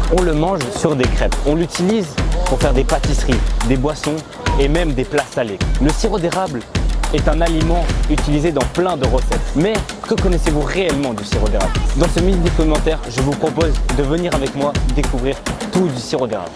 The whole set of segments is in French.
On le mange sur des crêpes. On l'utilise pour faire des pâtisseries, des boissons et même des plats salés. Le sirop d'érable est un aliment utilisé dans plein de recettes. Mais que connaissez-vous réellement du sirop d'érable? Dans ce mini documentaire, je vous propose de venir avec moi découvrir tout du sirop d'érable.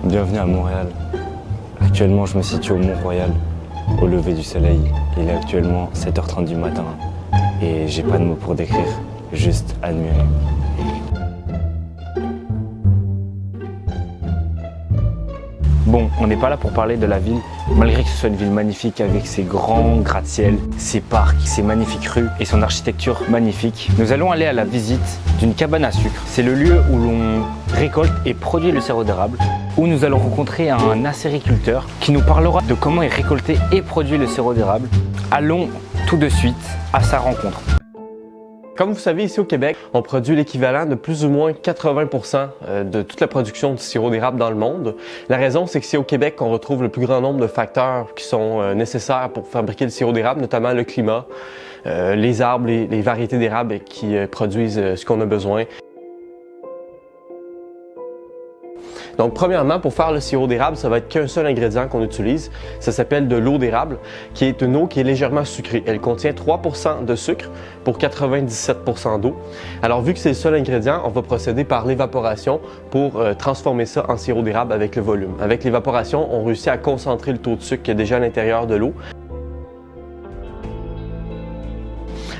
Bienvenue à Montréal. Actuellement, je me situe au Mont-Royal, au lever du soleil. Il est actuellement 7h30 du matin et j'ai pas de mots pour décrire, juste admirer. Bon, on n'est pas là pour parler de la ville, malgré que ce soit une ville magnifique avec ses grands gratte-ciel, ses parcs, ses magnifiques rues et son architecture magnifique. Nous allons aller à la visite d'une cabane à sucre. C'est le lieu où l'on récolte et produit le sirop d'érable, où nous allons rencontrer un acériculteur qui nous parlera de comment il récoltait et produit le sirop d'érable. Allons tout de suite à sa rencontre. Comme vous savez, ici au Québec, on produit l'équivalent de plus ou moins 80% de toute la production de sirop d'érable dans le monde. La raison, c'est que c'est au Québec qu'on retrouve le plus grand nombre de facteurs qui sont nécessaires pour fabriquer le sirop d'érable, notamment le climat, les arbres, les variétés d'érable qui produisent ce qu'on a besoin. Donc premièrement, pour faire le sirop d'érable, ça va être qu'un seul ingrédient qu'on utilise. Ça s'appelle de l'eau d'érable, qui est une eau qui est légèrement sucrée. Elle contient 3% de sucre pour 97% d'eau. Alors vu que c'est le seul ingrédient, on va procéder par l'évaporation pour transformer ça en sirop d'érable avec le volume. Avec l'évaporation, on réussit à concentrer le taux de sucre qui est déjà à l'intérieur de l'eau.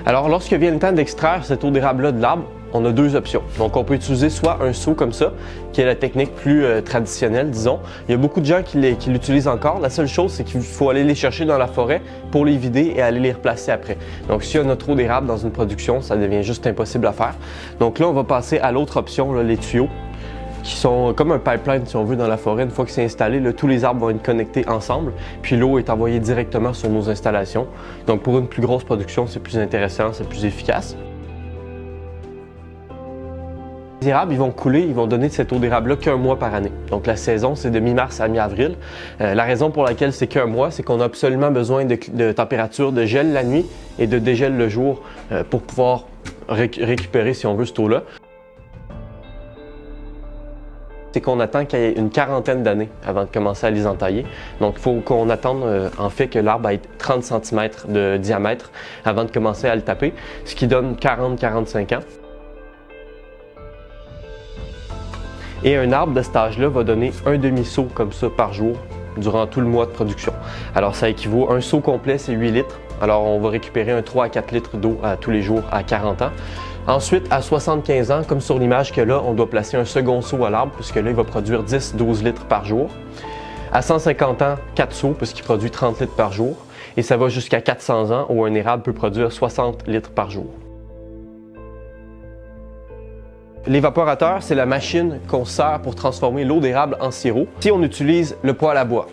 Alors lorsque vient le temps d'extraire cette eau d'érable-là de l'arbre, on a deux options. Donc on peut utiliser soit un seau comme ça, qui est la technique plus traditionnelle, disons. Il y a beaucoup de gens qui l'utilisent encore. La seule chose, c'est qu'il faut aller les chercher dans la forêt pour les vider et aller les replacer après. Donc s'il y a trop d'érable dans une production, ça devient juste impossible à faire. Donc là, on va passer à l'autre option, là, les tuyaux, qui sont comme un pipeline, si on veut, dans la forêt. Une fois que c'est installé, là, tous les arbres vont être connectés ensemble, puis l'eau est envoyée directement sur nos installations. Donc pour une plus grosse production, c'est plus intéressant, c'est plus efficace. Les érables, ils vont couler, ils vont donner de cette eau d'érable-là qu'un mois par année. Donc la saison, c'est de mi-mars à mi-avril. La raison pour laquelle c'est qu'un mois, c'est qu'on a absolument besoin de température de gel la nuit et de dégel le jour pour pouvoir récupérer, si on veut, cette eau-là. C'est qu'on attend qu'il y ait une quarantaine d'années avant de commencer à les entailler. Donc il faut qu'on attende en fait que l'arbre ait 30 cm de diamètre avant de commencer à le taper, ce qui donne 40-45 ans. Et un arbre de cet âge-là va donner un demi-seau comme ça par jour durant tout le mois de production. Alors ça équivaut, un seau complet, c'est 8 litres. Alors on va récupérer un 3 à 4 litres d'eau tous les jours à 40 ans. Ensuite, à 75 ans, comme sur l'image que là, on doit placer un second seau à l'arbre, puisque là, il va produire 10-12 litres par jour. À 150 ans, 4 seaux, puisqu'il produit 30 litres par jour. Et ça va jusqu'à 400 ans, où un érable peut produire 60 litres par jour. L'évaporateur, c'est la machine qu'on sert pour transformer l'eau d'érable en sirop. Ici, on utilise le poêle à bois.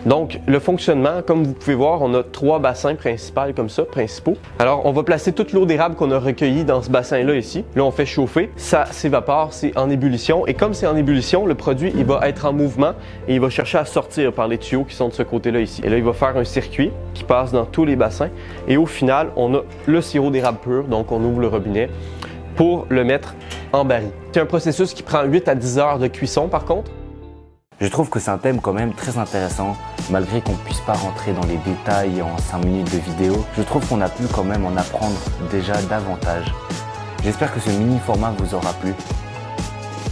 Donc, le fonctionnement, comme vous pouvez voir, on a 3 bassins principaux. Alors, on va placer toute l'eau d'érable qu'on a recueillie dans ce bassin-là ici. Là, on fait chauffer. Ça s'évapore, c'est en ébullition. Et comme c'est en ébullition, le produit, il va être en mouvement et il va chercher à sortir par les tuyaux qui sont de ce côté-là ici. Et là, il va faire un circuit qui passe dans tous les bassins. Et au final, on a le sirop d'érable pur. Donc, on ouvre le robinet pour le mettre en baril. C'est un processus qui prend 8 à 10 heures de cuisson par contre. Je trouve que c'est un thème quand même très intéressant, malgré qu'on ne puisse pas rentrer dans les détails en 5 minutes de vidéo. Je trouve qu'on a pu quand même en apprendre déjà davantage. J'espère que ce mini format vous aura plu.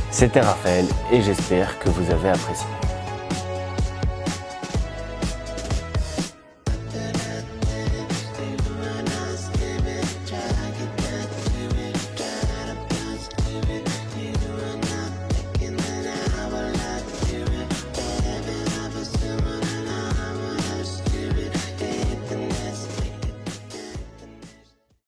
C'était Raphaël et j'espère que vous avez apprécié.